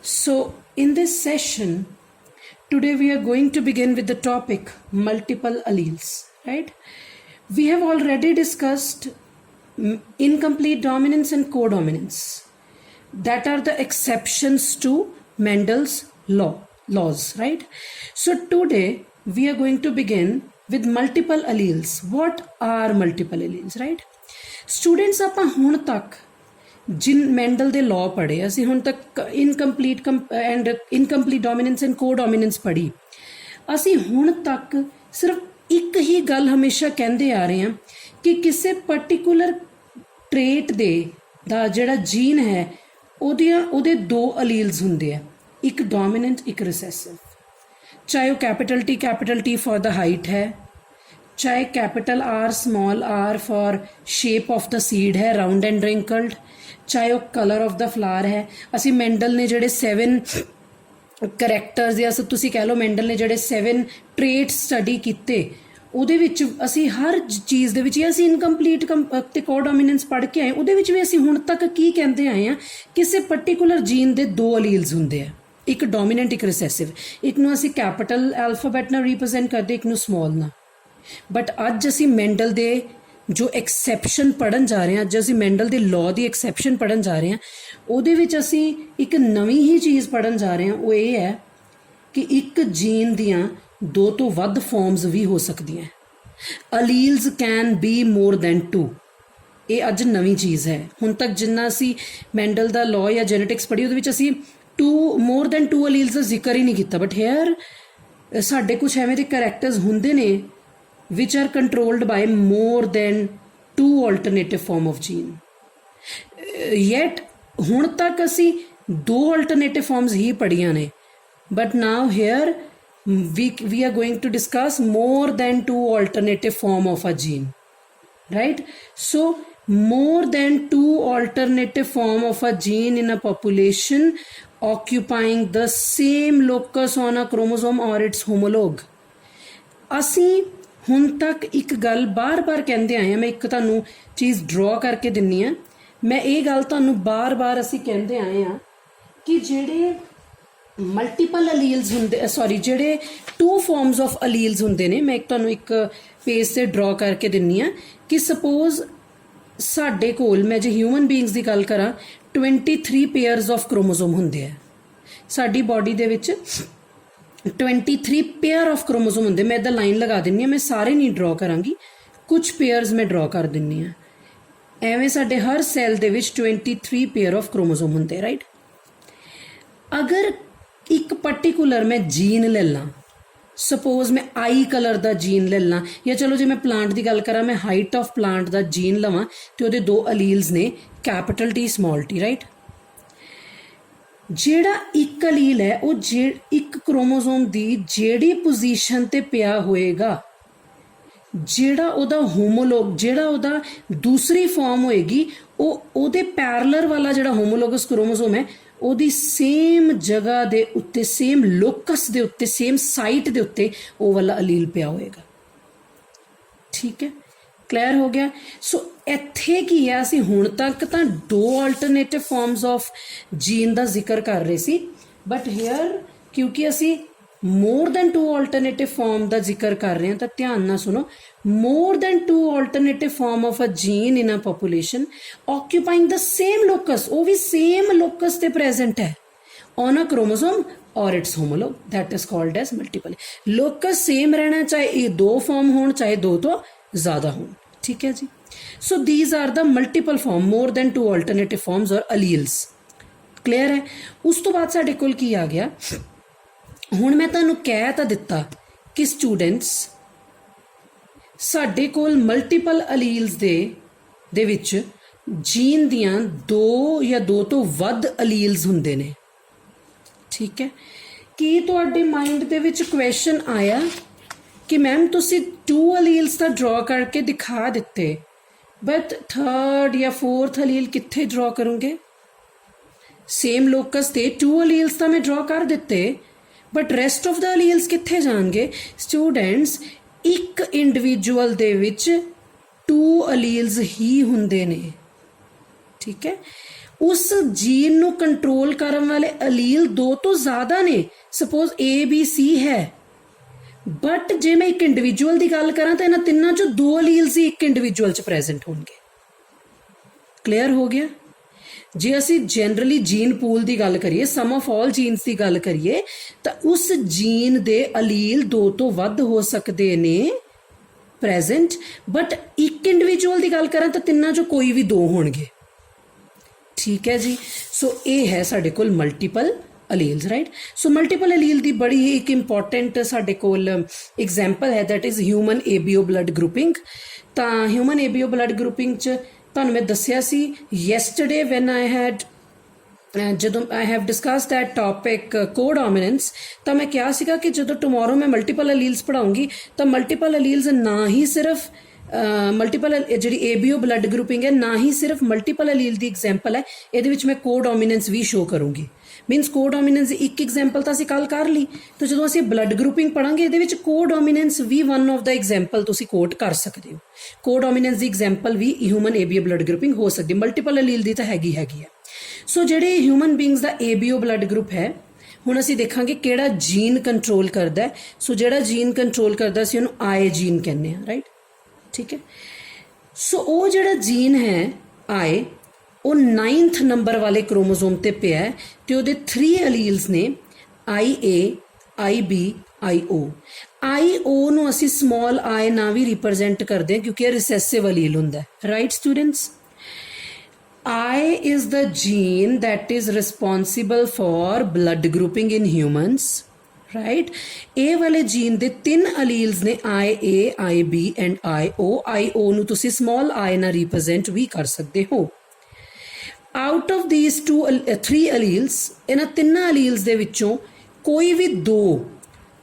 So, in this session, today we are going to begin with the topic multiple alleles, right? We have already discussed incomplete dominance and codominance. That are the exceptions to Mendel's laws, right? So, today we are going to begin with multiple alleles. What are multiple alleles, right? Students, ਆਪਾਂ ਹੁਣ ਤੱਕ ਜਿਨ medal ਦੇ law ਪੜ੍ਹੇ, ਅਸੀਂ ਹੁਣ ਤੱਕ incomplete dominance and ਕੋਡੋਮੀਨੈਂਸ ਪੜ੍ਹੀ। ਅਸੀਂ ਹੁਣ ਤੱਕ ਸਿਰਫ ਇੱਕ ਹੀ ਗੱਲ ਹਮੇਸ਼ਾ ਕਹਿੰਦੇ ਆ ਰਹੇ ਹਾਂ ਕਿ ਕਿਸੇ ਪਰਟੀਕੂਲਰ ਟ੍ਰੇਟ ਦਾ ਜਿਹੜਾ ਜੀਨ ਹੈ ਉਹਦੇ ਦੋ ਅਲੀਲਸ ਹੁੰਦੇ ਆ, ਇੱਕ ਡੋਮੀਨੈਂਟ ਇੱਕ ਰਿਸੈਸਿਵ। ਚਾਹੇ ਉਹ capital T for the height है, चाहे capital R small R for shape of the seed है राउंड एंड रिंकल्ड, चाहे वो कलर ऑफ द फ्लावर है। असी मैंडल ने जोड़े 7 करैक्टर्स या तुसी कह लो मैंडल ने जोड़े 7 ट्रेट्स स्टडी किए, ਉਹਦੇ ਵਿੱਚ ਅਸੀਂ ਹਰ ਚੀਜ਼ ਦੇ ਵਿੱਚ ਅਸੀਂ ਇਨਕੰਪਲੀਟ ਤੇ ਕੋਡੋਮੀਨੈਂਸ ਪੜ੍ਹ ਕੇ ਆਏ। ਉਹਦੇ ਵਿੱਚ ਵੀ ਅਸੀਂ ਹੁਣ ਤੱਕ ਕੀ ਕਹਿੰਦੇ ਆਏ ਆ, ਕਿਸੇ ਪਰਟੀਕੂਲਰ ਜੀਨ ਦੇ ਦੋ ਅਲੀਲਸ ਹੁੰਦੇ ਆ, ਇੱਕ ਡੋਮੀਨੈਂਟ ਇੱਕ ਰਿਸੈਸਿਵ। ਇੱਕ ਨੂੰ ਅਸੀਂ ਕੈਪੀਟਲ ਐਲਫਾਬੈਟ ਨਾਲ ਰਿਪਰੈਜ਼ੈਂਟ ਕਰਦੇ, ਇੱਕ ਨੂੰ ਸਮॉल ਨਾਲ। ਬਟ ਅੱਜ ਅਸੀਂ ਮੈਂਡਲ ਦੇ ਜੋ ਐਕਸੈਪਸ਼ਨ ਪੜ੍ਹਨ ਜਾ ਰਹੇ ਹਾਂ, ਅੱਜ ਅਸੀਂ ਮੈਂਡਲ ਦੇ ਲਾਅ ਦੀ ਐਕਸੈਪਸ਼ਨ ਪੜ੍ਹਨ ਜਾ ਰਹੇ ਹਾਂ, ਉਹਦੇ ਵਿੱਚ ਅਸੀਂ ਇੱਕ ਨਵੀਂ ਹੀ ਚੀਜ਼ ਪੜ੍ਹਨ ਜਾ ਰਹੇ ਹਾਂ। ਉਹ ਇਹ ਹੈ ਕਿ ਇੱਕ ਜੀਨ ਦੀਆਂ ਦੋ ਤੋਂ ਵੱਧ ਫਾਰਮਸ ਵੀ ਹੋ ਸਕਦੀਆਂ। ਅਲੀਲਸ ਕੈਨ ਬੀ ਮੋਰ ਦੈਨ 2। ਇਹ ਅੱਜ ਨਵੀਂ ਚੀਜ਼ ਹੈ। ਹੁਣ ਤੱਕ ਜਿੰਨਾ ਅਸੀਂ ਮੈਂਡਲ ਦਾ ਲਾਅ ਜਾਂ ਜੈਨੇਟਿਕਸ ਪੜ੍ਹੀ, ਉਹਦੇ ਵਿੱਚ ਅਸੀਂ ਮੋਰ ਦੈਨ 2 ਅਲੀਲਸ ਦਾ ਜ਼ਿਕਰ ਹੀ ਨਹੀਂ ਕੀਤਾ। ਬਟ ਹੇਅਰ ਸਾਡੇ ਕੁਛ ਐਵੇਂ ਦੇ ਕਰੈਕਟਰਸ ਹੁੰਦੇ ਨੇ which are controlled by more than 2 alternative form of gene. Yet ਹੁਣ ਤੱਕ ਅਸੀਂ 2 alternative forms ਹੀ ਪੜ੍ਹੀਆਂ ਨੇ, but now here we are going to discuss more than 2 alternative form of a gene, right? So more than 2 alternative form of a gene in a population occupying the same locus on a chromosome or its homologue. ਅਸੀਂ ਹੁਣ ਤੱਕ ਇੱਕ ਗੱਲ ਬਾਰ-ਬਾਰ ਕਹਿੰਦੇ ਆਏ ਹਾਂ। ਮੈਂ ਇੱਕ ਤੁਹਾਨੂੰ ਚੀਜ਼ ਡਰਾ ਕਰਕੇ ਦਿੰਨੀ ਹਾਂ। ਮੈਂ ਇਹ ਗੱਲ ਤੁਹਾਨੂੰ ਬਾਰ-ਬਾਰ ਅਸੀਂ ਕਹਿੰਦੇ ਆਏ ਹਾਂ ਕਿ ਜਿਹੜੇ ਮਲਟੀਪਲ ਅਲੀਲਸ ਹੁੰਦੇ, ਜਿਹੜੇ 2 ਫਾਰਮਸ ਆਫ ਅਲੀਲਸ ਹੁੰਦੇ ਨੇ, ਮੈਂ ਤੁਹਾਨੂੰ ਇੱਕ ਪੇਜ 'ਤੇ ਡਰਾ ਕਰਕੇ ਦਿੰਨੀ ਹਾਂ ਕਿ ਸਪੋਜ਼ ਸਾਡੇ ਕੋਲ, ਮੈਂ ਜੇ ਹਿਊਮਨ ਬੀਇੰਗਸ ਦੀ ਗੱਲ ਕਰਾਂ, 23 ਪੇਅਰਸ ਆਫ ਕ੍ਰੋਮੋਸੋਮ ਹੁੰਦੇ ਆ ਸਾਡੀ ਬਾਡੀ ਦੇ ਵਿੱਚ। 23 ਪੇਅਰ ਆਫ ਕ੍ਰੋਮੋਸੋਮ ਹੁੰਦੇ। ਮੈਂ ਇੱਦਾਂ ਲਾਈਨ ਲਗਾ ਦਿੰਦੀ ਹਾਂ, ਮੈਂ ਸਾਰੇ ਨਹੀਂ ਡਰਾ ਕਰਾਂਗੀ, ਕੁਛ ਪੇਅਰਸ ਮੈਂ ਡਰਾ ਕਰ ਦਿੰਦੀ ਹਾਂ। ਐਵੇਂ ਸਾਡੇ ਹਰ ਸੈੱਲ ਦੇ ਵਿੱਚ 23 ਪੇਅਰ ਆਫ ਕ੍ਰੋਮੋਸੋਮ ਹੁੰਦੇ, ਰਾਈਟ। ਅਗਰ ਇੱਕ ਪਰਟੀਕੂਲਰ ਮੈਂ ਜੀਨ ਲੈ ਲਾਂ, ਸਪੋਜ਼ ਮੈਂ ਆਈ ਕਲਰ ਦਾ ਜੀਨ ਲੈ ਲਾਂ, ਜਾਂ ਚਲੋ ਜੇ ਮੈਂ ਪਲਾਂਟ ਦੀ ਗੱਲ ਕਰਾਂ, ਮੈਂ height of plant the jean ਲਵਾਂ ਤੇ ਉਹਦੇ 2 ਅਲੀਲਸ ਨੇ, ਕੈਪੀਟਲ ਟੀ ਸਮॉल ਟੀ, ਰਾਈਟ। ਜਿਹੜਾ ਇੱਕ ਅਲੀਲ ਹੈ ਉਹ ਇੱਕ ਕ੍ਰੋਮੋਸੋਮ ਦੀ ਜਿਹੜੀ ਪੋਜੀਸ਼ਨ ਤੇ ਪਿਆ ਹੋਏਗਾ, ਜਿਹੜਾ ਉਹਦਾ ਹੋਮੋਲੋਗ, ਜਿਹੜਾ ਉਹਦਾ ਦੂਸਰੀ ਫਾਰਮ ਹੋਏਗੀ, ਉਹਦੇ ਪੈਰਲਰ ਵਾਲਾ ਜਿਹੜਾ ਹੋਮੋਲੋਗਸ ਕ੍ਰੋਮੋਸੋਮ ਹੈ, ਉਹਦੀ ਸੇਮ ਜਗ੍ਹਾ ਦੇ ਉੱਤੇ, ਸੇਮ ਲੋਕਸ ਦੇ ਉੱਤੇ, ਸੇਮ ਸਾਈਟ ਦੇ ਉੱਤੇ ਉਹ ਵਾਲਾ ਅਲੀਲ ਪਿਆ ਹੋਏਗਾ। ਠੀਕ ਹੈ, ਕਲੀਅਰ ਹੋ ਗਿਆ। ਸੋ ਇੱਥੇ ਕੀ ਹੈ, ਅਸੀਂ ਹੁਣ ਤੱਕ ਤਾਂ 2 ਆਲਟਰਨੇਟਿਵ ਫਾਰਮਸ ਆਫ ਜੀਨ ਦਾ ਜ਼ਿਕਰ ਕਰ ਰਹੇ ਸੀ, ਬਟ ਹੇਅਰ ਕਿਉਂਕਿ ਅਸੀਂ ਮੋਰ ਦੈਨ 2 ਆਲਟਰਨੇਟਿਵ ਫਾਰਮ ਦਾ ਜ਼ਿਕਰ ਕਰ ਰਹੇ ਹਾਂ, ਤਾਂ ਧਿਆਨ ਨਾਲ ਸੁਣੋ। More than 2 alternative form of a gene in a population occupying the same locus, ਉਹ ਵੀ ਸੇਮ ਲੋਕਸ ਤੇ ਪ੍ਰੈਜ਼ੈਂਟ ਹੈ on a chromosome or its homolog, that is called as multiple. Locus same ਰਹਿਣਾ, ਚਾਹੇ ਇਹ 2 ਫਾਰਮ ਹੋਣ, ਚਾਹੇ 2 ਤੋਂ ਜ਼ਿਆਦਾ ਹੋਣ। ਠੀਕ ਹੈ ਜੀ। ਸੋ these are the multiple form, more than 2 alternative forms or alleles. Clear ਹੈ। ਉਸ ਤੋਂ ਬਾਅਦ ਸਾਡੇ ਕੋਲ ਕੀ ਆ ਗਿਆ, ਹੁਣ ਮੈਂ ਤੁਹਾਨੂੰ ਕਹਿ ਤਾਂ ਦਿੱਤਾ ਕਿ ਸਟੂਡੈਂਟਸ ਸਾਡੇ ਕੋਲ ਮਲਟੀਪਲ ਅਲੀਲਸ ਦੇ ਵਿੱਚ ਜੀਨ ਦੀਆਂ 2 ਜਾਂ 2 ਤੋਂ ਵੱਧ ਅਲੀਲਸ ਹੁੰਦੇ ਨੇ। ਠੀਕ ਹੈ। ਕੀ ਤੁਹਾਡੇ ਮਾਈਂਡ ਦੇ ਵਿੱਚ ਕੁਐਸਚਨ ਆਇਆ ਕਿ ਮੈਮ ਤੁਸੀਂ 2 ਅਲੀਲਸ ਤਾਂ ਡਰਾ ਕਰਕੇ ਦਿਖਾ ਦਿੱਤੇ, ਬਟ 3rd ਜਾਂ 4th ਅਲੀਲ ਕਿੱਥੇ ਡਰਾ ਕਰੋਗੇ? ਸੇਮ ਲੋਕਸ ਤੇ 2 ਅਲੀਲਸ ਤਾਂ ਮੈਂ ਡਰਾ ਕਰ ਦਿੱਤੇ, ਬਟ ਰੈਸਟ ਆਫ ਦ ਅਲੀਲਸ ਕਿੱਥੇ ਜਾਣਗੇ? ਸਟੂਡੈਂਟਸ, ਇੱਕ ਇੰਡੀਵਿਜੂਅਲ ਦੇ ਵਿੱਚ 2 ਅਲੀਲਸ ਹੀ ਹੁੰਦੇ ਨੇ। ਠੀਕ ਹੈ। उस जीन ਨੂੰ ਕੰਟਰੋਲ ਕਰਨ ਵਾਲੇ ਅਲੀਲ 2 ਤੋਂ ਜ਼ਿਆਦਾ ਨੇ ਸਪੋਜ਼ ABC ਹੈ ਬਟ ਜੇ ਮੈਂ ਇੱਕ ਇੰਡੀਵਿਜੂਅਲ ਦੀ ਗੱਲ ਕਰਾਂ ਤਾਂ ਇਹਨਾਂ ਤਿੰਨਾਂ ਚੋਂ 2 ਅਲੀਲਸ ਹੀ ਇੱਕ ਇੰਡੀਵਿਜੂਅਲ 'ਚ ਪ੍ਰੈਜ਼ੈਂਟ ਹੋਣਗੇ ਕਲੀਅਰ ਹੋ ਗਿਆ ਜੇ ਅਸੀਂ ਜਨਰਲੀ ਜੀਨ ਪੂਲ ਦੀ ਗੱਲ ਕਰੀਏ ਸਮ ਆਫ ਆਲ ਜੀਨਸ ਦੀ ਗੱਲ ਕਰੀਏ ਤਾਂ ਉਸ ਜੀਨ ਦੇ ਅਲੀਲ 2 ਤੋਂ ਵੱਧ ਹੋ ਸਕਦੇ ਨੇ ਪ੍ਰੈਜ਼ੈਂਟ ਬਟ ਇੱਕ ਇੰਡੀਵਿਜੂਅਲ ਦੀ ਗੱਲ ਕਰਾਂ ਤਾਂ ਤਿੰਨਾਂ ਚੋਂ ਕੋਈ ਵੀ 2 ਹੋਣਗੇ ठीक है जी सो ये है साडे कोल multiple alleles right so multiple allele दी बड़ी ही एक इंपॉर्टेंट साडे कोल एग्जाम्पल है that is human ABO blood grouping तां ह्यूमन ABO ब्लड ग्रुपिंग च तुहानूं मैं दस्सिया सी यैसटरडे व्हेन आई हैड ਜਦੋਂ I have discuss that topic codominance ਤਾਂ ਮੈਂ ਕਿਹਾ ਸੀਗਾ ਕਿ ਜਦੋਂ ਟੁਮਾਰੋ ਮੈਂ ਮਲਟੀਪਲ ਅਲੀਲਸ ਪੜਾਉਂਗੀ ਤਾਂ ਮਲਟੀਪਲ ਅਲੀਲਸ ਨਾ ਹੀ ਸਿਰਫ ਮਲਟੀਪਲ ਜਿਹੜੀ ABO ਬਲੱਡ ਗਰੁੱਪਿੰਗ ਹੈ ਨਾ ਹੀ ਸਿਰਫ ਮਲਟੀਪਲ ਅਲੀਲ ਦੀ ਐਗਜ਼ਾਮਪਲ ਹੈ ਇਹਦੇ ਵਿੱਚ ਮੈਂ ਕੋਡੋਮੀਨੈਂਸ ਵੀ ਸ਼ੋ ਕਰੂੰਗੀ ਮੀਨਸ ਕੋਡੋਮੀਨੈਂਸ ਦੀ ਇੱਕ ਐਗਜ਼ਾਮਪਲ ਤਾਂ ਅਸੀਂ ਕੱਲ ਕਰ ਲਈ ਤਾਂ ਜਦੋਂ ਅਸੀਂ ਬਲੱਡ ਗਰੁੱਪਿੰਗ ਪੜਾਂਗੇ ਇਹਦੇ ਵਿੱਚ ਕੋਡੋਮੀਨੈਂਸ ਵੀ ਵਨ ਆਫ ਦਾ ਐਗਜ਼ਾਮਪਲ ਤੁਸੀਂ ਕੋਟ ਕਰ ਸਕਦੇ ਹੋ ਕੋਡੋਮੀਨੈਂਸ ਦੀ ਐਗਜ਼ਾਮਪਲ ਵੀ ਹਿਊਮਨ ABO ਬਲੱਡ ਗਰੁੱਪਿੰਗ ਹੋ ਸਕਦੀ ਮਲਟੀਪਲ ਅਲੀਲ ਦੀ ਤਾਂ ਹੈਗੀ ਹੈ ਸੋ ਜਿਹੜੇ ਹਿਊਮਨ ਬੀਇੰਗਸ ਦਾ ABO ਬਲੱਡ ਗਰੁੱਪ ਹੈ ਹੁਣ ਅਸੀਂ ਦੇਖਾਂਗੇ ਕਿਹੜਾ ਜੀਨ ਕੰਟਰੋਲ ਕਰਦਾ ਸੋ ਜਿਹੜਾ ਜੀਨ ਕੰਟਰੋਲ ਕਰਦਾ ਸੀ ਉਹਨੂੰ I ਜੀਨ ਕਹਿੰਦੇ ਆ ਰਾਈਟ ठीक है सो वो ਜਿਹੜਾ ਜੀਨ ਹੈ I ਉਹ 9th ਨੰਬਰ ਵਾਲੇ ਕ੍ਰੋਮੋਸੋਮ ਤੇ ਪਿਆ ਹੈ ਤੇ ਉਹਦੇ 3 ਅਲੀਲਸ ਨੇ IA IB IO IO ਨੂੰ ਅਸੀਂ ਸਮਾਲ I ਨਾਲ ਵੀ ਰਿਪਰੈਜ਼ੈਂਟ ਕਰਦੇ ਹਾਂ ਕਿਉਂਕਿ ਇਹ ਰਿਸੈਸਿਵ ਅਲੀਲ ਹੁੰਦਾ ਹੈ right students I is the gene that is responsible for blood grouping in humans right A वाले जीन दे 3 अलील्स ने IA IB एंड IO ਨੂੰ ਤੁਸੀਂ ਸਮਾਲ I ਨਾਲ ਰਿਪਰੈਜ਼ੈਂਟ ਵੀ ਕਰ ਸਕਦੇ ਹੋ ਆਊਟ ਆਫ ਥੀਸ 3 ਅਲੀਲਸ ਇਹਨਾਂ ਤਿੰਨਾਂ ਅਲੀਲਸ ਦੇ ਵਿੱਚੋਂ ਕੋਈ ਵੀ 2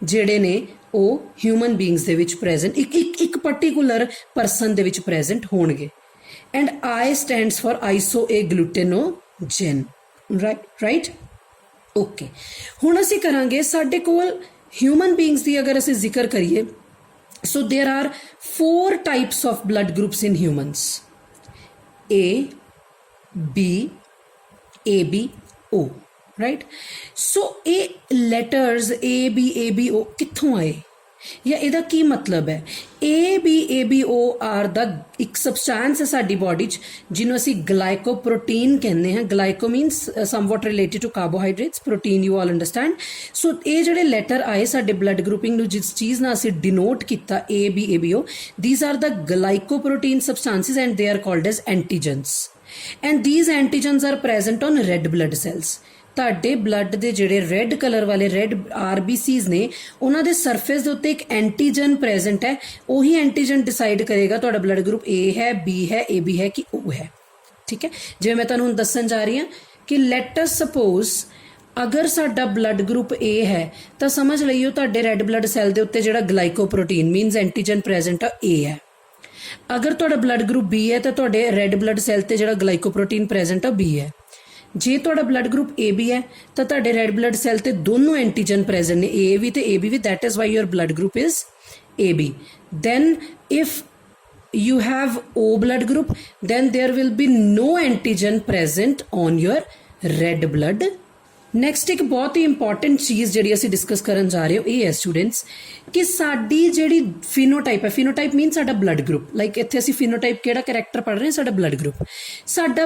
ਜਿਹੜੇ ਨੇ ਉਹ ਹਿਊਮਨ ਬੀਇੰਗਸ ਦੇ ਵਿੱਚ ਪ੍ਰੈਜ਼ੈਂਟ ਇੱਕ ਪਾਰਟਿਕੂਲਰ ਪਰਸਨ ਦੇ ਵਿੱਚ ਪ੍ਰੈਜ਼ੈਂਟ ਹੋਣਗੇ and I stands for isoagglutinogen right okay हुण असीं करांगे साडे कोल ह्यूमन बीइंग्स दी अगर असीं जिक्र करिए so there are 4 types of blood groups in humans A B AB O right so ये लेटर्स A B O कित्थों आए या ਇਹਦਾ ਕੀ ਮਤਲਬ ਹੈ ABO ਆਰ ਦਾ ਇੱਕ ਸਬਸਟੈਂਸ ਹੈ ਸਾਡੀ ਬੋਡੀ 'ਚ ਜਿਹਨੂੰ ਅਸੀਂ ਗਲਾਈਕੋਪ੍ਰੋਟੀਨ ਕਹਿੰਦੇ ਹਾਂ glyco means somewhat related to carbohydrates protein you all understand so ਇਹ ਜਿਹੜੇ ਲੈਟਰ ਆਏ ਸਾਡੇ ਬਲੱਡ ਗਰੁੱਪਿੰਗ ਨੂੰ ਜਿਸ ਚੀਜ਼ ਨਾਲ ਅਸੀਂ ਡਿਨੋਟ ਕੀਤਾ ABO these are the glycoprotein substances and they are called as antigens and these antigens are present on red blood cells ਤੁਹਾਡੇ ਬਲੱਡ ਦੇ ਜਿਹੜੇ ਰੈੱਡ ਕਲਰ ਵਾਲੇ ਰੈੱਡ RBCs ਨੇ ਉਹਨਾਂ ਦੇ ਸਰਫੇਸ ਦੇ ਉੱਤੇ ਇੱਕ ਐਂਟੀਜਨ ਪ੍ਰੈਜ਼ੈਂਟ ਹੈ ਉਹੀ ਐਂਟੀਜਨ ਡਿਸਾਈਡ ਕਰੇਗਾ ਤੁਹਾਡਾ ਬਲੱਡ ਗਰੁੱਪ A ਹੈ B ਹੈ AB ਹੈ ਕਿ O ਹੈ ਠੀਕ ਹੈ ਜਿਵੇਂ ਮੈਂ ਤੁਹਾਨੂੰ ਹੁਣ ਦੱਸਣ ਜਾ ਰਹੀ ਹਾਂ ਕਿ ਲੈਟ ਅਸ ਸਪੋਜ਼ ਅਗਰ ਸਾਡਾ ਬਲੱਡ ਗਰੁੱਪ A ਹੈ ਤਾਂ ਸਮਝ ਲਈਓ ਤੁਹਾਡੇ ਰੈੱਡ ਬਲੱਡ ਸੈੱਲ ਦੇ ਉੱਤੇ ਜਿਹੜਾ ਗਲਾਈਕੋਪ੍ਰੋਟੀਨ ਮੀਨਸ ਐਂਟੀਜਨ ਪ੍ਰੈਜ਼ੈਂਟ ਆ A ਹੈ ਅਗਰ ਤੁਹਾਡਾ ਬਲੱਡ ਗਰੁੱਪ B ਹੈ ਤਾਂ ਤੁਹਾਡੇ ਰੈੱਡ ਬਲੱਡ ਸੈੱਲ ਤੇ ਜਿਹੜਾ ਗਲਾਈਕੋਪ੍ਰੋਟੀਨ ਪ੍ਰੈਜ਼ੈਂਟ ਆ B ਹੈ ਜੇ ਤੁਹਾਡਾ ਬਲੱਡ ਗਰੁੱਪ AB ਹੈ ਤਾਂ ਤੁਹਾਡੇ ਰੈੱਡ ਬਲੱਡ ਸੈੱਲ ਤੇ ਦੋਨੋਂ ਐਂਟੀਜਨ ਪ੍ਰੈਜ਼ੈਂਟ ਨੇ A ਵੀ ਤੇ AB ਵੀ that is why your blood group is AB then if you have O blood group then there will be no antigen present on your red blood next ਇੱਕ ਬਹੁਤ ਹੀ important ਚੀਜ਼ ਜਿਹੜੀ ਅਸੀਂ discuss ਕਰਨ ਜਾ ਰਹੇ ਹੋ ਇਹ ਹੈ ਸਟੂਡੈਂਟਸ ਕਿ ਸਾਡੀ ਜਿਹੜੀ ਫਿਨੋਟਾਈਪ ਹੈ ਫਿਨੋਟਾਈਪ ਮੀਨ ਸਾਡਾ ਬਲੱਡ ਗਰੁੱਪ ਲਾਈਕ ਇੱਥੇ ਅਸੀਂ ਫਿਨੋਟਾਈਪ ਕਿਹੜਾ ਕਰੈਕਟਰ ਪੜ੍ਹ ਰਹੇ ਹਾਂ ਸਾਡਾ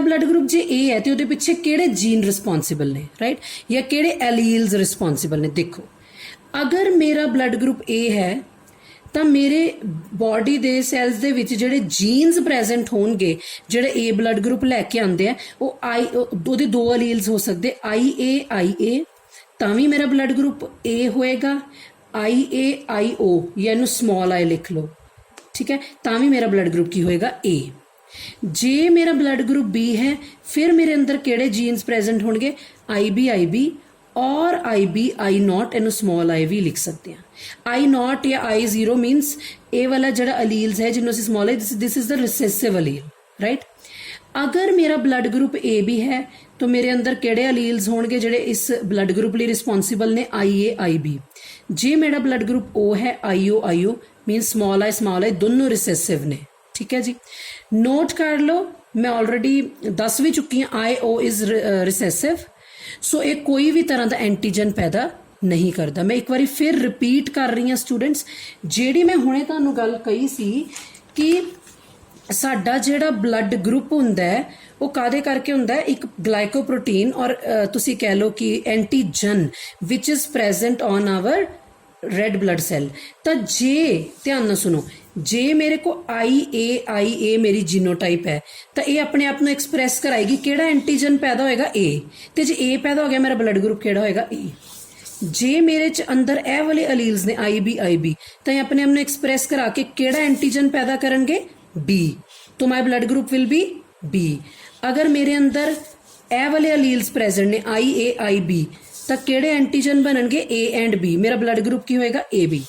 ਬਲੱਡ ਗਰੁੱਪ ਜੇ A ਹੈ ਤੇ ਉਹਦੇ ਪਿੱਛੇ ਕਿਹੜੇ ਜੀਨ ਰਿਸਪੌਂਸਿਬਲ ਨੇ ਰਾਈਟ ਜਾਂ ਕਿਹੜੇ ਐਲੀਲਸ ਰਿਸਪੌਂਸਿਬਲ ਨੇ ਦੇਖੋ ਅਗਰ ਮੇਰਾ ਬਲੱਡ ਗਰੁੱਪ A ਹੈ ਤਾਂ ਮੇਰੇ ਬੋਡੀ ਦੇ ਸੈਲਸ ਦੇ ਵਿੱਚ ਜਿਹੜੇ ਜੀਨਸ ਪ੍ਰੈਜ਼ੈਂਟ ਹੋਣਗੇ ਜਿਹੜੇ A ਬਲੱਡ ਗਰੁੱਪ ਲੈ ਕੇ ਆਉਂਦੇ ਆ ਉਹ ਉਹਦੇ 2 ਅਲੀਲਸ ਹੋ ਸਕਦੇ IA ਤਾਂ ਵੀ ਮੇਰਾ ਬਲੱਡ ਗਰੁੱਪ A ਹੋਏਗਾ IO ਜਾਂ ਇਹਨੂੰ ਸਮਾਲ I ਲਿਖ ਲਓ ਠੀਕ ਹੈ ਤਾਂ ਵੀ ਮੇਰਾ ਬਲੱਡ ਗਰੁੱਪ ਕੀ ਹੋਏਗਾ A ਜੇ ਮੇਰਾ ਬਲੱਡ ਗਰੁੱਪ B ਹੈ ਫਿਰ ਮੇਰੇ ਅੰਦਰ ਕਿਹੜੇ ਜੀਨਸ ਪ੍ਰੈਜ਼ੈਂਟ ਹੋਣਗੇ IB और IB I0 ਇਹਨੂੰ ਸਮਾਲ I ਵੀ ਲਿਖ ਸਕਦੇ ਹਾਂ I0 ਜਾਂ I0 ਮੀਨਸ ਇਹ ਵਾਲਾ ਜਿਹੜਾ ਅਲੀਲਸ ਹੈ ਜਿਹਨੂੰ ਅਸੀਂ small I this is the recessive allele right ਅਗਰ ਮੇਰਾ ਬਲੱਡ ਗਰੁੱਪ AB ਹੈ ਤਾਂ ਮੇਰੇ ਅੰਦਰ ਕਿਹੜੇ ਅਲੀਲਸ ਹੋਣਗੇ ਜਿਹੜੇ ਇਸ ਬਲੱਡ ਗਰੁੱਪ ਲਈ ਰਿਸਪੌਂਸਿਬਲ ਨੇ IA IB ਜੇ ਮੇਰਾ ਬਲੱਡ ਗਰੁੱਪ O ਹੈ IO ਮੀਨਸ ਸਮਾਲ I ਦੋਨੋਂ ਰਿਸੈਸਿਵ ਨੇ ਠੀਕ ਹੈ ਜੀ ਨੋਟ ਕਰ ਲਓ मैं ऑलरेडी दस भी चुकी हाँ IO इज रिसेसिव। सो ये कोई भी तरह का एंटीजन पैदा नहीं करता। मैं एक बार फिर रिपीट कर रही हाँ स्टूडेंट्स, जिहड़ी मैं हुणे तुहानूं गल कही सी कि साडा जिहड़ा ब्लड ग्रुप हुंदा है वो कादे करके हुंदा है, एक ग्लाइकोप्रोटीन और तुसी कह लो कि antigen which is present on our red blood cell. तो जे ध्यान नाल सुनो, जे मेरे को IA मेरी जीनोटाइप है तो ये अपने आप को एक्सप्रैस कराएगी किहड़ा एंटीजन पैदा होएगा A, तो जे A पैदा हो गया मेरा ब्लड ग्रुप किहड़ा होएगा A। जे मेरे च अंदर ए वाले अलील्स ने IB तो ये अपने आप को एक्सप्रैस करा के किहड़ा एंटीजन पैदा करनगे B, तो my blood group will B B। अगर मेरे अंदर ए वाले अलील्स प्रेजेंट ने IAIB तो किहड़े एंटीजन बननगे A एंड B, मेरा ब्लड ग्रुप की होएगा AB।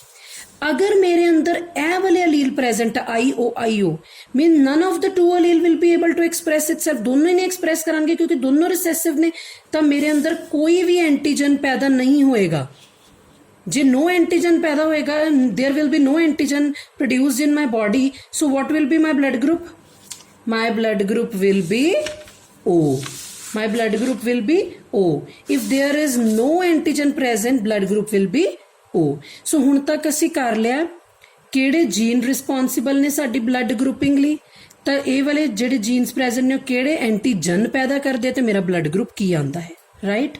अगर मेरे अंदर ए वाले अलील प्रेजेंट है IO mean none of the two allele will be able to express itself, दोनों ही नहीं एक्सप्रेस करांगे क्योंकि दोनों रिसेसिव ने, तो मेरे अंदर कोई भी एंटीजन पैदा नहीं होएगा। जे नो एंटीजन पैदा होएगा there will be no antigen produced in my body, so what will be my blood group? My blood group will be O। My blood group will be O. If there is no antigen present, blood group will be O. So ਹੁਣ ਤੱਕ ਅਸੀਂ ਕਰ ਲਿਆ ਕਿਹੜੇ jean responsible ਨੇ ਸਾਡੀ blood grouping ਲਈ, ਤਾਂ ਇਹ ਵਾਲੇ ਜਿਹੜੇ ਜੀਨਸ ਪ੍ਰੈਜ਼ੈਂਟ ਨੇ ਉਹ ਕਿਹੜੇ ਐਂਟੀਜਨ ਪੈਦਾ ਕਰਦੇ ਤੇ ਮੇਰਾ ਬਲੱਡ ਗਰੁੱਪ ਕੀ ਆਂਦਾ ਹੈ, ਰਾਈਟ।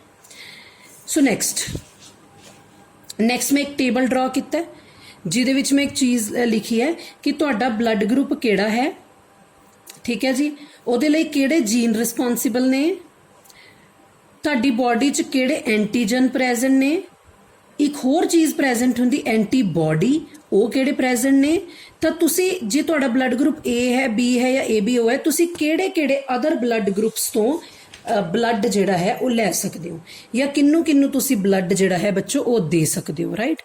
ਸੋ ਨੈਕਸਟ ਮੈਂ ਇੱਕ ਟੇਬਲ ਡਰਾ ਕੀਤਾ ਜਿਹਦੇ ਵਿੱਚ ਮੈਂ ਇੱਕ ਚੀਜ਼ ਲਿਖੀ ਹੈ ਕਿ ਤੁਹਾਡਾ ਬਲੱਡ ਗਰੁੱਪ ਕਿਹੜਾ ਹੈ, ਠੀਕ ਹੈ ਜੀ। ਉਹਦੇ ਲਈ ਕਿਹੜੇ ਜੀਨ ਰਿਸਪੌਂਸਿਬਲ ਨੇ, ਤੁਹਾਡੀ ਬੋਡੀ 'ਚ ਕਿਹੜੇ ਐਂਟੀਜਨ ਪ੍ਰੈਜ਼ੈਂਟ ਨੇ, ਇੱਕ ਹੋਰ ਚੀਜ਼ ਪ੍ਰੈਜ਼ੈਂਟ ਹੁੰਦੀ ਐਂਟੀਬॉडी, ਉਹ ਕਿਹੜੇ ਪ੍ਰੈਜ਼ੈਂਟ ਨੇ। ਤਾਂ ਤੁਸੀਂ ਜੇ ਤੁਹਾਡਾ ਬਲੱਡ ਗਰੁੱਪ A ਹੈ B ਹੈ ਜਾਂ ABO ਹੈ, ਤੁਸੀਂ ਕਿਹੜੇ ਅਦਰ ਬਲੱਡ ਗਰੁੱਪਸ ਤੋਂ ਬਲੱਡ ਜਿਹੜਾ ਹੈ ਉਹ ਲੈ ਸਕਦੇ ਹੋ ਜਾਂ ਕਿੰਨੂੰ ਤੁਸੀਂ ਬਲੱਡ ਜਿਹੜਾ ਹੈ ਬੱਚੋ ਉਹ ਦੇ ਸਕਦੇ ਹੋ, ਰਾਈਟ।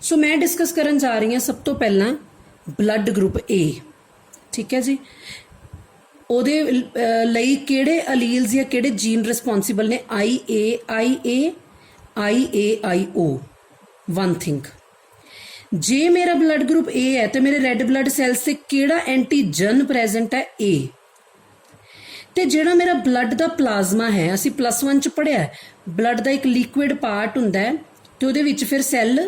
ਸੋ ਮੈਂ ਡਿਸਕਸ ਕਰਨ ਜਾ ਰਹੀ ਹਾਂ ਸਭ ਤੋਂ ਪਹਿਲਾਂ ਬਲੱਡ ਗਰੁੱਪ A, ਠੀਕ ਹੈ ਜੀ। ਉਹਦੇ ਲਈ ਕਿਹੜੇ ਅਲੀਲਸ ਜਾਂ ਕਿਹੜੇ ਜੀਨ ਰਿਸਪੌਂਸਿਬਲ ਨੇ IAIA IAIO। वन थिंग, जे मेरा ब्लड ग्रुप A है तो मेरे रेड ब्लड सैल्स से किहड़ा एंटीजन प्रेजेंट है A। तो जिहड़ा मेरा ब्लड का प्लाज्मा है, असी +1 च पढ़िया ब्लड का एक लिक्विड पार्ट हुंदा है तो उहदे विच फिर सैल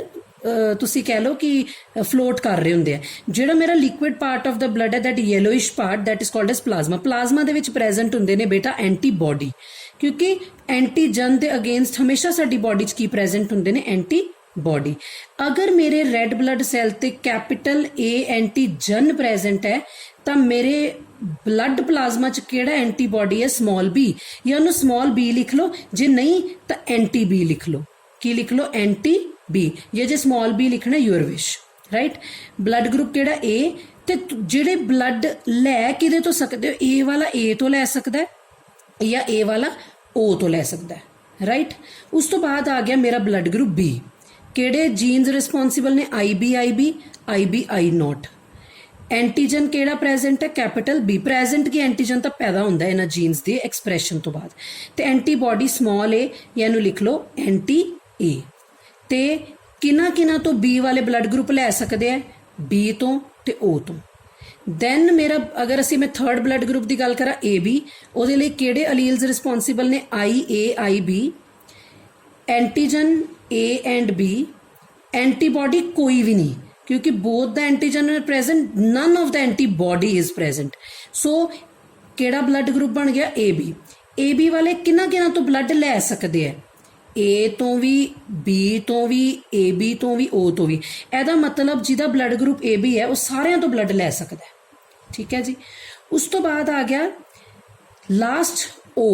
तुसी कह लो कि फ्लोट कर रहे होंगे। जिहड़ा मेरा liquid part of the blood है that yellowish part that is called as plasma. Plasma दे विच प्रेजेंट हुंदे ने बेटा एंटीबॉडी, क्योंकि एंटीजन के अगेंस्ट हमेशा साडी बॉडी च की प्रेजेंट हुंदे ने एंटीबॉडी। अगर मेरे रेड ब्लड सैल ते कैपिटल A एंटीजन प्रेजेंट है तो मेरे ब्लड प्लाज्मा च किहड़ा एंटीबॉडी है स्मॉल b, या उन्होंने स्मॉल b लिख लो, जे नहीं तो एंटी b लिख लो। की लिख लो? एंटी b, या जे स्मॉल b लिखना your wish, right. Blood group किहड़ा A, ते जिहड़े ब्लड लै किहदे तो सकदे हो, A वाला A तो लै सकदा है या A वाला O तो लै सकदा है, राइट। उस तो बाद आ गया मेरा ब्लड ग्रुप B। किहड़े जीन्स रिस्पॉन्सिबल ने IBIB IBI0। एंटीजन केड़ा प्रेजेंट है? Capital B। प्रेजेंट की एंटीजन तो पैदा होंदा है इन्हां जीन्स के एक्सप्रैशन तो बाद। ते एंटीबॉडी स्मॉल a, या इहनूं लिख लो एंटी A। ते किना तो B वाले ब्लड ग्रुप लै सकदे हैं, B तो ते O तो। दैन मेरा अगर असी मैं थर्ड ब्लड ग्रुप की गल करा AB, उहदे लई किहड़े अलील्स रिस्पॉन्सिबल ने IAIB। Antigen A and B, antibody कोई भी नहीं, क्योंकि both the antigen are present, none of the antibody is present. So केड़ा ब्लड ग्रुप बन गया? AB। AB वाले किना तो ब्लड लै सकते हैं, A तो भी, B तो भी, AB तो भी, O तो भी। एदा मतलब जिहदा ब्लड ग्रुप AB है वो सारियां तो ब्लड लै सकता है, ठीक है जी। उस तो बाद आ गया लास्ट O,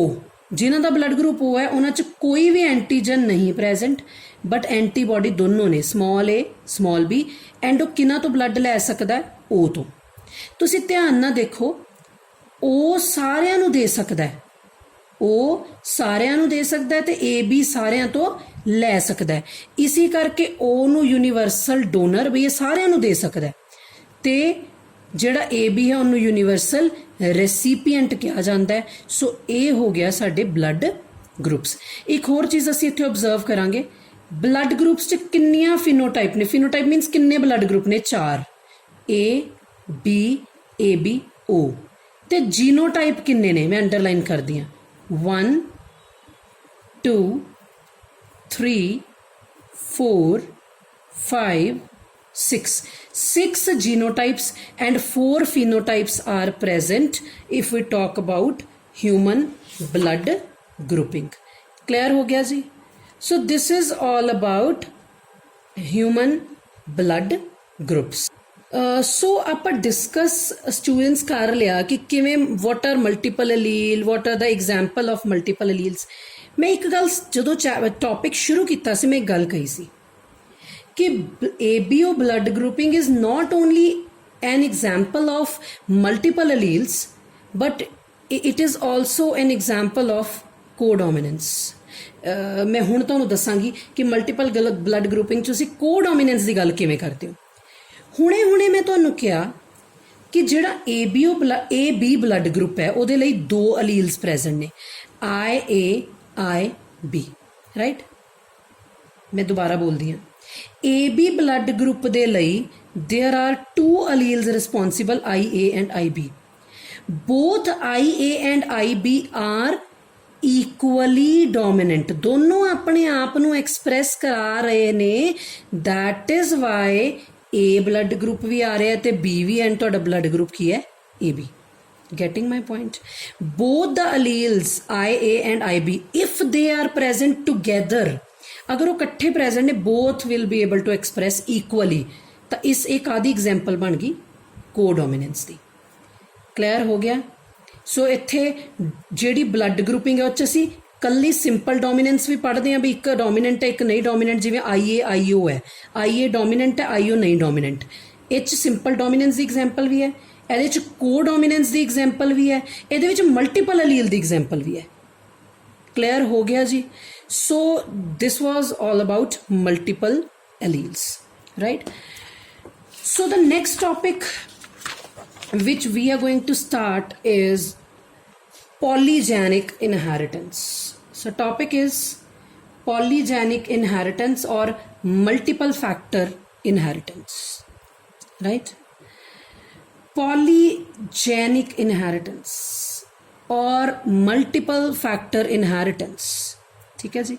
जिन्हां दा ब्लड ग्रुप O है उन्हां च कोई भी एंटीजन नहीं प्रेजेंट, बट एंटीबॉडी दोनों ने small a small b। And वो किना तो ब्लड लै सकता है? O तो। तुसी ध्यान ना देखो, O सारियां नूं दे सकता है, O सारियां नूं दे सकता है ते AB सारियां तो लै सकता है। इसी करके O नूं यूनीवर्सल डोनर भी ये सारियां नूं दे सकता है, ते जिहड़ा AB है उन्होंने यूनीवर्सल रेसिपिएंट कहा जाता है। सो ये हो गया साडे ब्लड ग्रुप्स। एक होर चीज़ असीं इत्थे ऑब्जर्व करांगे, ब्लड ग्रुप्स च किन्नियां फिनोटाइप ने। फिनोटाइप मीनस किन्ने ब्लड ग्रुप ने? 4, A B AB O। ਤੇ ਜੀਨੋਟਾਈਪ ਕਿੰਨੇ ਨੇ ਮੈਂ ਅੰਡਰਲਾਈਨ ਕਰਦੀ ਹਾਂ 1 2 3 4 5 6 genotypes and 4 phenotypes are present if we talk about human blood grouping. Clear ho gaya ji? So this is all about human blood groups. So ਆਪਾਂ discuss students ਕਰ ਲਿਆ ਕਿ ਕਿਵੇਂ what are multiple allele, what are the example of multiple alleles. ਮੈਂ ਇੱਕ ਗੱਲ ਜਦੋਂ topic ਸ਼ੁਰੂ ਕੀਤਾ ਸੀ ਮੈਂ ਇੱਕ ਗੱਲ ਕਹੀ ਸੀ कि ABO blood grouping is not only an example of multiple alleles but it is also an example of codominance. मैं हुण तुहानूं दसांगी कि मल्टीपल ब्लड ग्रुपिंग ਤੁਸੀਂ कोडोमिनेंस ਦੀ ਗੱਲ ਕਿਵੇਂ ਕਰਦੇ ਹੋ ਹੁਣੇ ਮੈਂ ਤੁਹਾਨੂੰ ਕਿਹਾ ਕਿ ਜਿਹੜਾ AB ਬਲੱਡ ਗਰੁੱਪ ਹੈ ਉਹਦੇ ਲਈ ਦੋ ਅਲੀਲਸ ਪ੍ਰੈਜ਼ੈਂਟ ਨੇ IAIB ਰਾਈਟ ਮੈਂ ਦੁਬਾਰਾ ਬੋਲਦੀ ਹਾਂ AB blood group ਦੇ ਲਈ there are two alleles responsible IA and IB. Both IA and IB are equally dominant. दोनों अपने आप ਨੂੰ express ਕਰਾ ਰਹੇ ਨੇ that is why A blood group ਵੀ ਆ ਰਿਹਾ ਤੇ B ਵੀ and ਤੁਹਾਡਾ blood group ਕੀ ਹੈ AB. Getting my point? Both the alleles IA and IB if they are present together अगर वो कट्ठे प्रेजेंट ने both will be able to express equally तो इस एक आदि एग्जाम्पल बन गई कोडोमिनेंस की क्लियर हो गया सो इत्थे जिहड़ी ब्लड ग्रुपिंग है उस असीं कल्ली सिंपल डोमिनेंस भी पढ़ते हैं भी एक डोमिनेंट है एक नहीं डोमिनेंट जिवें IA है IA डोमिनेंट है IO नहीं डोमिनेंट इच सिंपल डोमिनेंस की एग्जाम्पल भी है ਇਹਦੇ ਚ कोडोमिनेंस की एग्जाम्पल भी है ਇਹਦੇ ਵਿੱਚ मल्टीपल अलील की एग्जाम्पल भी है क्लियर हो गया जी so this was all about multiple alleles right so the next topic which we are going to start is polygenic inheritance so topic is polygenic inheritance or multiple factor inheritance right polygenic inheritance or multiple factor inheritance ठीक है जी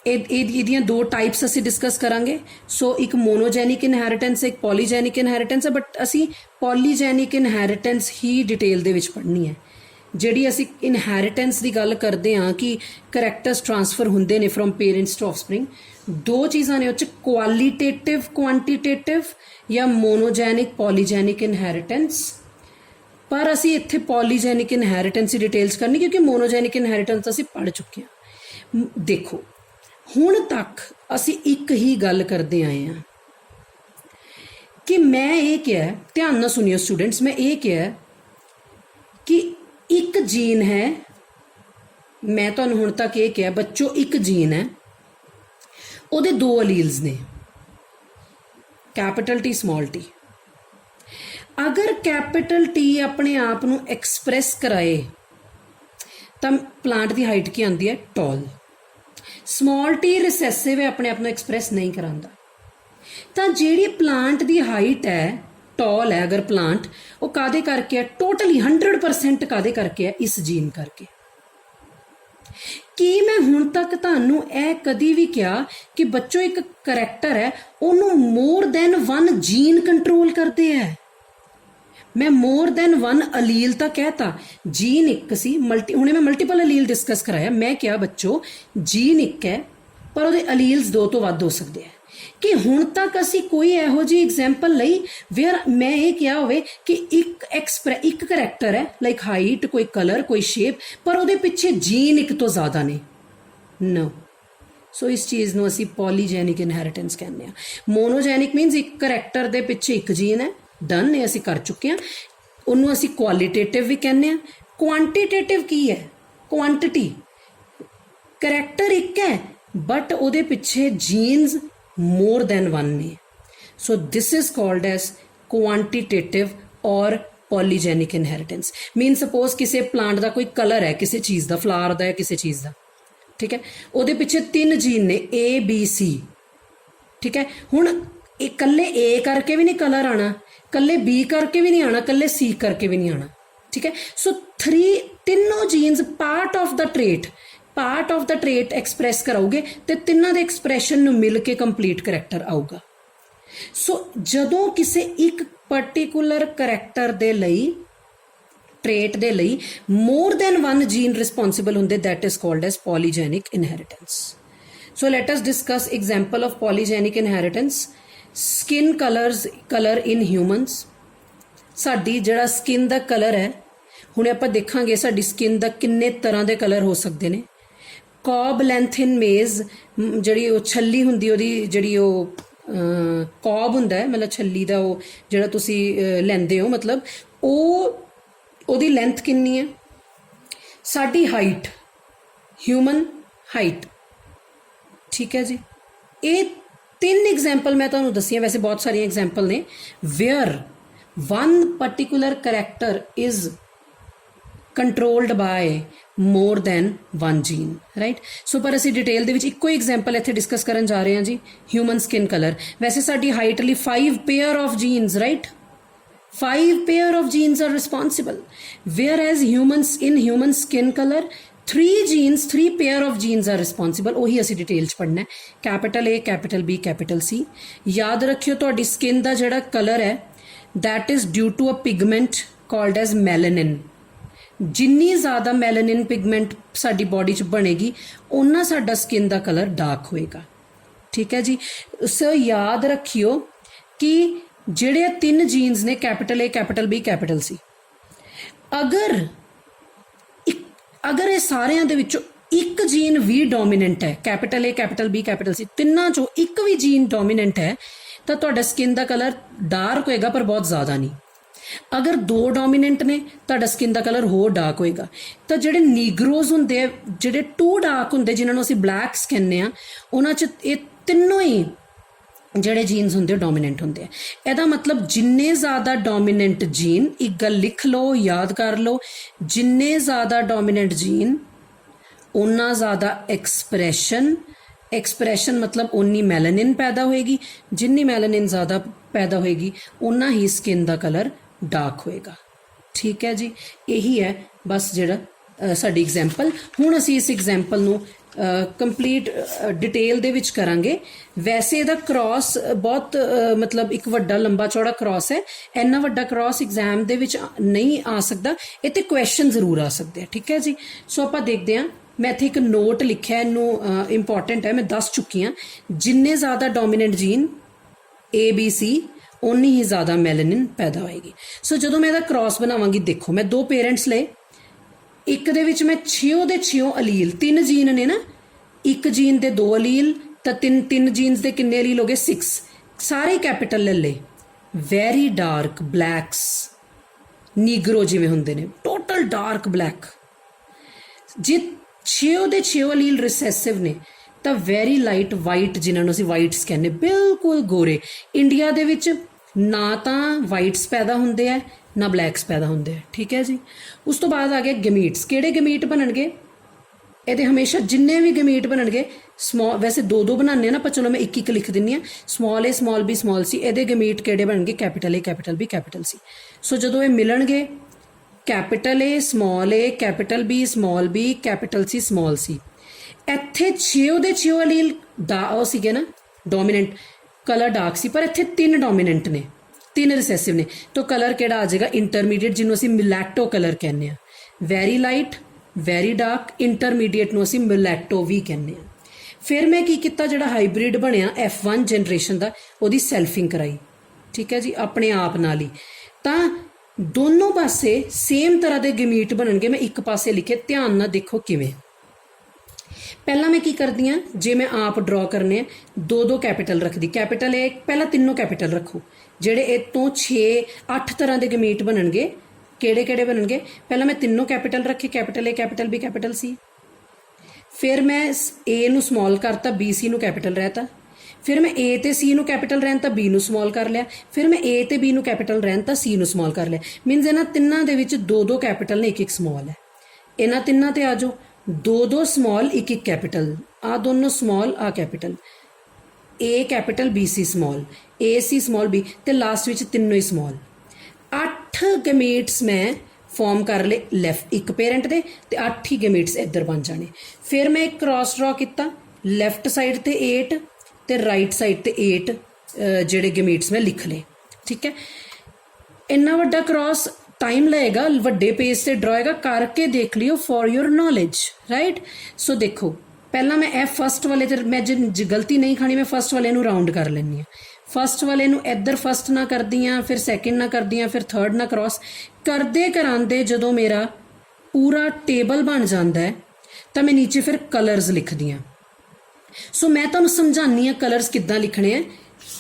ਇਹਦੀਆਂ ਦੋ types ਅਸੀਂ discuss ਕਰਾਂਗੇ ਸੋ ਇੱਕ ਮੋਨੋਜੈਨਿਕ inheritance ਇੱਕ ਪੋਲੀਜੈਨਿਕ inheritance ਹੈ but ਅਸੀਂ ਪੋਲੀਜੈਨਿਕ ਇਨਹੈਰੀਟੈਂਸ ਹੀ ਡਿਟੇਲ ਦੇ ਵਿੱਚ ਪੜ੍ਹਨੀ ਹੈ ਜਿਹੜੀ ਅਸੀਂ ਇਨਹੈਰੀਟੈਂਸ ਦੀ ਗੱਲ ਕਰਦੇ ਹਾਂ ਕਿ ਕਰੈਕਟਰਸ ਟ੍ਰਾਂਸਫਰ ਹੁੰਦੇ ਨੇ ਫਰੋਮ ਪੇਰੈਂਟਸ ਟੂ ਆਫਸਪ੍ਰਿੰਗ ਦੋ ਚੀਜ਼ਾਂ ਨੇ ਉਹ 'ਚ ਕੁਆਲੀਟੇਟਿਵ ਕੁਆਂਟੀਟੇਟਿਵ ਜਾਂ ਮੋਨੋਜੈਨਿਕ ਪੋਲੀਜੈਨਿਕ ਇਨਹੈਰੀਟੈਂਸ ਪਰ ਅਸੀਂ ਇੱਥੇ ਪੋਲੀਜੈਨਿਕ ਇਨਹੈਰੀਟੈਂਸ ਦੀ ਡਿਟੇਲਸ ਕਰਨੀ ਕਿਉਂਕਿ ਮੋਨੋਜੈਨਿਕ ਇਨਹੈਰੀਟੈਂਸ ਅਸੀਂ ਪੜ੍ਹ ਚੁੱਕੇ ਹਾਂ देखो ਹੁਣ ਤੱਕ ਅਸੀਂ ਇੱਕ ਹੀ ਗੱਲ ਕਰਦੇ ਆਏ ਹਾਂ ਕਿ ਮੈਂ ਇਹ ਕਿਹਾ ਧਿਆਨ ਨਾਲ ਸੁਣਿਓ ਸਟੂਡੈਂਟਸ ਮੈਂ ਇਹ ਕਿਹਾ ਕਿ ਇੱਕ ਜੀਨ ਹੈ ਮੈਂ ਤੁਹਾਨੂੰ ਹੁਣ ਤੱਕ ਇਹ ਕਿਹਾ ਬੱਚੋ ਇੱਕ ਜੀਨ ਹੈ ਉਹਦੇ ਦੋ ਅਲੀਲਸ ਨੇ ਕੈਪੀਟਲ T ਸਮਾਲ t ਅਗਰ ਕੈਪੀਟਲ T ਆਪਣੇ ਆਪ ਨੂੰ ਐਕਸਪ੍ਰੈਸ ਕਰਾਏ ਤਾਂ ਪਲਾਂਟ ਦੀ ਹਾਈਟ ਕੀ ਆਉਂਦੀ ਹੈ ਟੌਲ ਸਮਾਲ t ਰਿਸੈਸਿਵ ਹੈ ਆਪਣੇ ਆਪ ਨੂੰ ਐਕਸਪ੍ਰੈਸ ਨਹੀਂ ਕਰਾਉਂਦਾ ਤਾਂ ਜਿਹੜੀ ਪਲਾਂਟ ਦੀ ਹਾਈਟ ਹੈ ਟੌਲ ਹੈ ਅਗਰ ਪਲਾਂਟ ਉਹ ਕਾਦੇ ਕਰਕੇ ਹੈ ਟੋਟਲੀ 100% ਕਾਦੇ ਕਰਕੇ ਹੈ ਇਸ ਜੀਨ ਕਰਕੇ ਕੀ ਮੈਂ ਹੁਣ ਤੱਕ ਤੁਹਾਨੂੰ ਇਹ ਕਦੀ ਵੀ ਕਿਹਾ ਕਿ ਬੱਚੋ ਇੱਕ ਕਰੈਕਟਰ ਹੈ ਉਹਨੂੰ ਮੋਰ ਦੈਨ 1 ਜੀਨ ਕੰਟਰੋਲ ਕਰਦੇ ਹੈ मैं मोर देन 1 अलील तो कहता जीन एक सी हुणे मैं मल्टीपल अलील डिस्कस कराया मैं क्या बच्चों जीन एक है पर उहदे अलील्स दो तो वध हो सकते हैं कि हुण तक असी कोई इहो जी एग्जाम्पल लई वेयर मैं ये क्या होवे कि एक करैक्टर है लाइक हाइट कोई कलर कोई शेप पर उहदे पिछे जीन एक तो ज़्यादा ने नो सो इस चीज़ नूं असी पॉलीजैनिक इनहेरिटेंस कहने आ मोनोजैनिक मीनस एक करैक्टर दे पिछे एक जीन है डन ने असी कर चुके हैं उन्होंने असी क्वालिटेटिव भी कहने क्वांटिटेटिव की है क्वांटिटी करैक्टर एक है बट उहदे पिछे जीन्स मोर दैन 1 ने so this is called as quantitative और पॉलीजैनिक इनहेरिटेंस मीन सपोज किसी प्लांट का कोई कलर है किसी चीज़ का फ्लावर का है किसी चीज़ का ठीक है उहदे पिछे 3 जीन ने ABC ठीक है हुण इकल्ले A करके भी नहीं कलर आना कल्ले B करके भी नहीं आना कल्ले C करके भी नहीं आना ठीक है। सो तीनों genes part of the trait express कराओगे तो तिन्ना दे एक्सप्रैशन नूं मिल के कंप्लीट करैक्टर आऊगा। सो जदों किसी एक पर्टिकुलर करैक्टर दे लई ट्रेट दे लई more than one gene responsible होंदे, that is called as polygenic inheritance. So let us discuss example of polygenic inheritance. Skin colour in humans. साडी जिहड़ा स्किन दा कलर है, हुणे आपां देखांगे साडी स्किन दा किन्ने तरह दे कलर हो सकते ने। कॉब लेंथ इन मेज, जिहड़ी वो छल्ली हुंदी ओहदी जिहड़ी वो कॉब हुंदा है, मतलब छल्ली दा वो जिहड़ा तुसी लैंदे हो, मतलब ओहदी लेंथ किन्नी है। साडी हाइट, ह्यूमन हाइट, ठीक है जी। ये 3 एग्जाम्पल मैं तुहानूं दस्सियां, वैसे बहुत सारी एग्जाम्पल ने where one particular character is controlled by more than one gene, right. So पर असीं डिटेल दे विच इक्को एग्जाम्पल इत्थे डिस्कस करन जा रहे हैं जी, ह्यूमन स्किन कलर। वैसे साडी हाइट लई 5 pair of genes, right, 5 pair of genes are responsible, where as in human skin color 3 pair of genes are responsible. ਉਹੀ ਅਸੀਂ डिटेल च पढ़ना है, capital A, capital B, capital C। याद रखियो ਤੁਹਾਡੀ स्किन ਦਾ ਜਿਹੜਾ कलर है that is due to a pigment called as melanin. जिन्नी ज़्यादा मैलेनिन पिगमेंट साडी बॉडी च बनेगी उन्ना साडा स्किन दा कलर डार्क होएगा, ठीक है जी। सो याद रखियो कि जिहड़े 3 जीन्स ने capital A, capital B, capital C, अगर ये सारियां दे विचों एक जीन भी डोमीनेंट है, capital A, capital B, capital C, तिन्नां चों एक भी जीन डोमीनेंट है तो तुहाडा स्किन दा कलर डार्क होएगा, पर बहुत ज़्यादा नहीं। अगर 2 डोमीनेंट ने तुहाडा स्किन दा कलर होर डार्क होएगा। तो जिहड़े नीग्रोज हुंदे आ, जिहड़े 2 डार्क हुंदे, जिन्हां नूं असीं ब्लैक्स कहने आ, उन्हां च ये तीनों ही जिहड़े जीन्स हुंदे डोमीनेंट हुंदे आ। इहदा मतलब जिन्ने ज़्यादा डोमीनेंट जीन, एक गल लिख लो, याद कर लो, जिन्ने ज़्यादा डोमीनेंट जीन उन्ना ज़्यादा एक्सप्रैशन मतलब उन्नी मैलेनिन पैदा होएगी, जिन्नी मैलेनिन ज़्यादा पैदा होएगी उन्ना ही स्किन दा कलर डार्क होएगा, ठीक है जी। यही है बस जिहड़ा साडी एग्जाम्पल। हुण असीं इस एग्जाम्पल नूं कंप्लीट डिटेल दे विच करांगे। वैसे इहदा क्रॉस बहुत मतलब एक वड्डा लंबा चौड़ा क्रॉस है, इन्ना वड्डा क्रॉस एग्जाम दे विच नहीं आ सकदा, इत्ते क्वेश्चन जरूर आ सकते हैं, ठीक है जी। सो आपां देखते हैं, मैं इत्थे एक नोट लिखिਆ, इनू इंपॉर्टेंट है, मैं दस चुकी हाँ। जिन्ने ज़्यादा डोमीनेंट जीन ABC उन्नी ही ज़्यादा मैलेनिन पैदा होएगी। सो जदों मैं इहदा क्रॉस बनावांगी, देखो मैं 2 पेरेंट्स ले, एक दे विच मैं 6 दे 6 अलील, 3 जीन ने ना, एक जीन दे 2 अलील, तो 3 जीन्स दे किन्ने अलील हो गए 6, सारे कैपिटल ले ले। वैरी डार्क ब्लैक्स, नीग्रो जिवें हुंदे ने, टोटल डार्क ब्लैक। जे 6 दे 6 अलील रिसैसिव ने तो वैरी लाइट वाइट, जिन्होंने असीं वाइट्स कहने, बिल्कुल गोरे। इंडिया दे विच ना तो वाइट्स पैदा होंदे है ना ब्लैक्स पैदा होंदे है, ठीक है जी। उस तो बाद आ गया गमीट्स। किहड़े गमीट बनणगे? ये हमेशा जिन्ने भी गमीट बनणगे स्मॉल, वैसे 2 बनाने ना, पर चलो मैं एक लिख दिंदी हाँ, small A, small B, small C। ये गमीट किहड़े बनणगे? Capital A, capital B, capital C। सो जदों ये मिलणगे, capital A, small A, capital B, small B, capital C, small C, ਇੱਥੇ 6 ਦੇ 6 ਅਲੀਲ ਉਹ ਸੀਗੇ ਨਾ ਡੋਮੀਨੈਂਟ, ਕਲਰ ਡਾਰਕ ਸੀ, ਪਰ ਇੱਥੇ 3 ਡੋਮੀਨੈਂਟ ਨੇ, 3 ਰਿਸੈਸਿਵ ਨੇ, ਤਾਂ ਕਲਰ ਕਿਹੜਾ ਆ ਜਾਏਗਾ? ਇੰਟਰਮੀਡੀਏਟ, ਜਿਹਨੂੰ ਅਸੀਂ ਮਿਲੈਟੋ ਕਲਰ ਕਹਿੰਦੇ ਆ। Very light, very dark, intermediate ਨੂੰ ਅਸੀਂ ਮਿਲੈਟੋ ਵੀ ਕਹਿੰਦੇ ਆ। ਫਿਰ ਮੈਂ ਕੀ ਕੀਤਾ, ਜਿਹੜਾ ਹਾਈਬ੍ਰਿਡ ਬਣਿਆ F1 ਜਨਰੇਸ਼ਨ ਦਾ, ਉਹਦੀ ਸੈਲਫਿੰਗ ਕਰਾਈ, ਠੀਕ ਹੈ ਜੀ, ਆਪਣੇ ਆਪ ਨਾਲ ਹੀ। ਤਾਂ ਦੋਨੋਂ ਪਾਸੇ ਸੇਮ ਤਰ੍ਹਾਂ ਦੇ ਗਮੀਟ ਬਣਨਗੇ। ਮੈਂ ਇੱਕ ਪਾਸੇ ਲਿਖੇ, ਧਿਆਨ ਨਾਲ ਦੇਖੋ ਕਿਵੇਂ। पहला मैं की करती हाँ, जे मैं आप ड्रॉ करने 2 कैपिटल रखती, कैपिटल A, पहला तीनों कैपिटल रखो, जेडे ए तो 6-8 तरह के गमीट बननगे। केड़े केड़े बननगे? पहला मैं तीनों कैपिटल रखे, capital A, capital B, capital C। फिर मैं A नू स्मॉल करता, B C नू कैपिटल रहता। फिर मैं A ते C नू कैपिटल रहन तां B नू स्मॉल कर लिया। फिर मैं A ते B नू कैपिटल रहन तां C नू स्मॉल कर लिया। मीनस इन्हां तिन्नां दे विच 2 कैपिटल ने, 1 स्मॉल है। इन्हां तिन्नां ते आ जाओ, 2 स्मॉल, 1 कैपिटल, आ दोनों स्मॉल, आ capital, A capital, B C small, A C small B, ते लास्ट विच तीनों ही स्मॉल। 8 गमीट्स मैं ਫਾਰਮ ਕਰ ਲਏ ਲੈਫਟ ਇੱਕ ਪੇਰੈਂਟ ਦੇ ਤੇ 8 ਹੀ ਗੇਮੀਟਸ ਇੱਧਰ ਬਣ ਜਾਣੇ। ਫਿਰ ਮੈਂ ਇੱਕ ਕ੍ਰਾਸ ਡਰਾ ਕੀਤਾ, ਲੈਫਟ ਸਾਈਡ ਤੇ 8 ਤੇ ਰਾਈਟ ਸਾਈਡ ਤੇ 8 ਜਿਹੜੇ ਗੇਮੀਟਸ ਮੈਂ ਲਿਖ ਲਏ। ਠੀਕ ਹੈ, ਇੰਨਾ ਵੱਡਾ ਕ੍ਰਾਸ टाइम लगेगा, ਵੱਡੇ पेज से ड्रॉ होएगा, करके देख लियो फॉर योर नॉलेज, राइट। सो देखो पहला मैं ए फर्स्ट वाले ते मैं जे गलती नहीं खानी, मैं फर्स्ट वाले नू राउंड कर लैनी हाँ, फर्स्ट वाले नू इधर फर्स्ट ना करदी हाँ, फिर सैकेंड ना करदी हाँ, फिर थर्ड ना क्रॉस करदे करांदे जदों मेरा पूरा टेबल बन जाता है तो मैं नीचे फिर कलर्स लिखदी हाँ। सो मैं तुहानूं समझानी हाँ कलर्स किद्दां लिखने हैं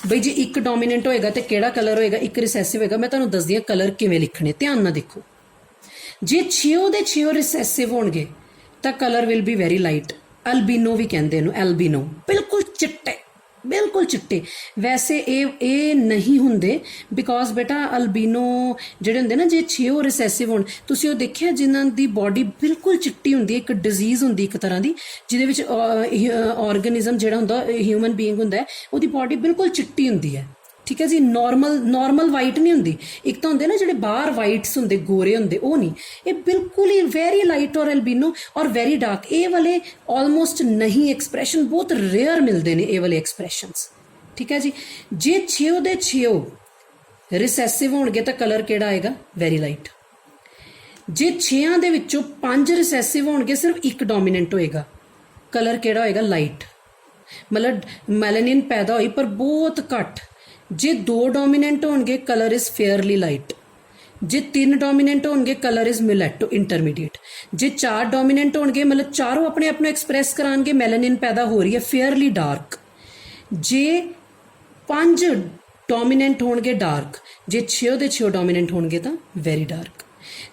बई, जे एक डोमीनेंट होएगा तो किहड़ा कलर होएगा, एक रिसैसिव होएगा, मैं तुहानूं दसदी हां कलर किवें लिखने। ध्यान नाल देखो, जे 6 दे 6 रिसैसिव होणगे तो colour will be very light, albino भी कहंदे इहनूं, एल्बीनो, बिल्कुल चिट्टे, बिल्कुल चिट्टे। वैसे ये नहीं होंदे बिकॉज बेटा अल्बीनो जिहड़े हुंदे ना, जे 6 रिसैसिव होण, तुसीं ओह देखिआ जिन्हां दी बॉडी बिल्कुल चिट्टी हुंदी है, एक डिजीज़ हुंदी एक तरह की, जिहदे विच ऑर्गेनिज्म जिहड़ा हुंदा ह्यूमन बीइंग हुंदा है, ओहदी बॉडी बिल्कुल चिट्टी हुंदी है। ठीक है जी, नॉर्मल वाइट नहीं हुंदी, एक तो हुंदे ना जिहड़े बाहर वाइट्स हुंदे गोरे हुंदे, वो नहीं, ये बिल्कुल ही वेरी लाइट और एल्बीनो और वेरी डार्क। ये वाले ऑलमोस्ट नहीं, एक्सप्रैशन बहुत रेयर मिलते हैं ये वाले एक्सप्रैशनस। ठीक है जी, जे 6 दे 6 रिसैसिव होणगे तो कलर किहड़ा आएगा, वेरी लाइट। जे 6 दे विचों 5 रिसैसिव होणगे, सिर्फ एक डोमीनेंट होएगा, कलर किहड़ा होएगा, लाइट। मतलब मैलेनिन पैदा होई पर बहुत घट। जे 2 डोमीनेंट होणगे कलर इज फेयरली लाइट, जे 3 डोमीनेंट होणगे कलर इज मिलेटो इंटरमीडिएट, जे 4 डोमीनेंट होणगे मतलब चारों अपने आप एक्सप्रैस कराएंगे मैलेनिन पैदा हो रही है फेयरली डार्क, जे 5 डोमीनेंट होणगे डार्क, जे 6 दे 6 डोमीनेंट होणगे तो वेरी डार्क।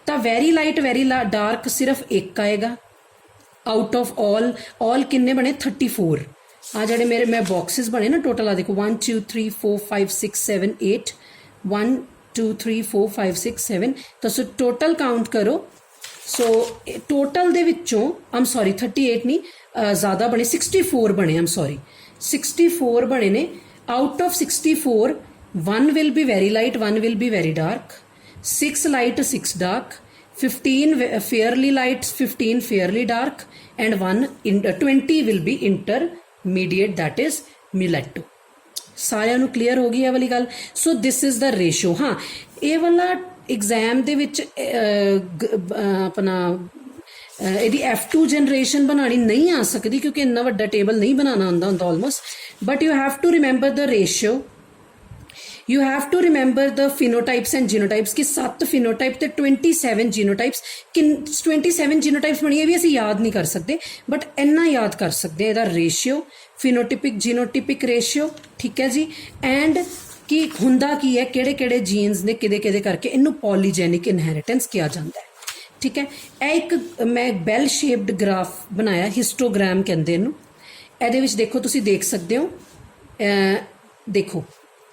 तो वेरी लाइट वेरी डार्क सिर्फ एक आएगा आउट ऑफ ऑल किन्ने बने 34। आ जड़े मेरे मैं बॉक्सेस बने ना टोटल, आ देखो 1 2 3 4 5 6 7 8 1 2 3 4 5 6 7, तो सो टोटल काउंट करो। सो टोटल दे विचों आई एम सॉरी 38 नहीं, ज़्यादा बने 64 बने, आई एम सॉरी 64 बने ने। Out of 64 1 will be very light, 1 will be very dark, 6 light 6 dark, 15 fairly light 15 fairly dark and 20 will be intermediate that is mulatto. सारिਆਂ ਨੂੰ clear हो गई है वाली गल। So this is the ratio. हाँ, ये वाला एग्जाम दे विच अपना ਇਹਦੀ F2 जनरेशन बनानी नहीं आ सकती क्योंकि इन्ना वड्डा टेबल नहीं बनाना आंदा हुंदा almost, but you have to remember the ratio, you have to remember the phenotypes and genotypes की 7 फिनोटाइप ते 27 जीनोटाइप्स। 27 जीनोटाइप्स बनी भी असीं याद नहीं कर सकते, बट इन्ना याद कर सकते हैं, रेशियो फिनोटिपिक जीनोटिपिक रेशियो। ठीक है जी, एंड कि हुंदा की है, किहड़े किहड़े जीन्स ने किदे किदे करके इनू पॉलीजेनिक इनहेरिटेंस किया जाता है। ठीक है, एक मैं बैल शेप्ड ग्राफ बनाया, हिस्टोग्राम कहते हैं, ये देखो तुसी देख सकते हो, देखो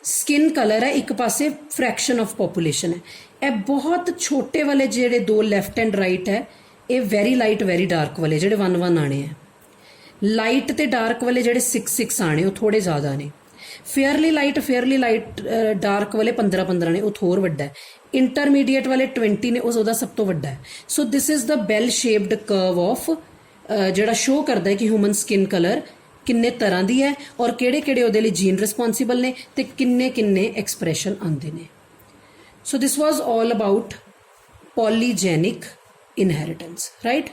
स्किन कलर है, एक पासे फ्रैक्शन ऑफ पॉपूलेशन है, ये बहुत छोटे वाले जेडे 2 लैफ्ट एंड राइट है, ये वेरी लाइट वेरी डार्क वाले जेडे 1 1 आने हैं, लाइट ते डार्क वाले जेडे 6 6 आने वो थोड़े ज़्यादा ने, फेयरली लाइट डार्क वाले 15 15 ने वो थोड़ वड्डा है, इंटरमीडिएट वाले 20 ने उसदा सब तो वड्डा है। सो दिस इज द बैल शेप्ड कर्व ऑफ जेड़ा शो करता है कि ह्यूमन स्किन कलर किन्ने तरह दी है और किहड़े किहड़े उहदे लई जीन रिस्पॉन्सिबल ने ते किन्ने किन्ने एक्सप्रैशन आंदे ने। So this was all about polygenic inheritance, right.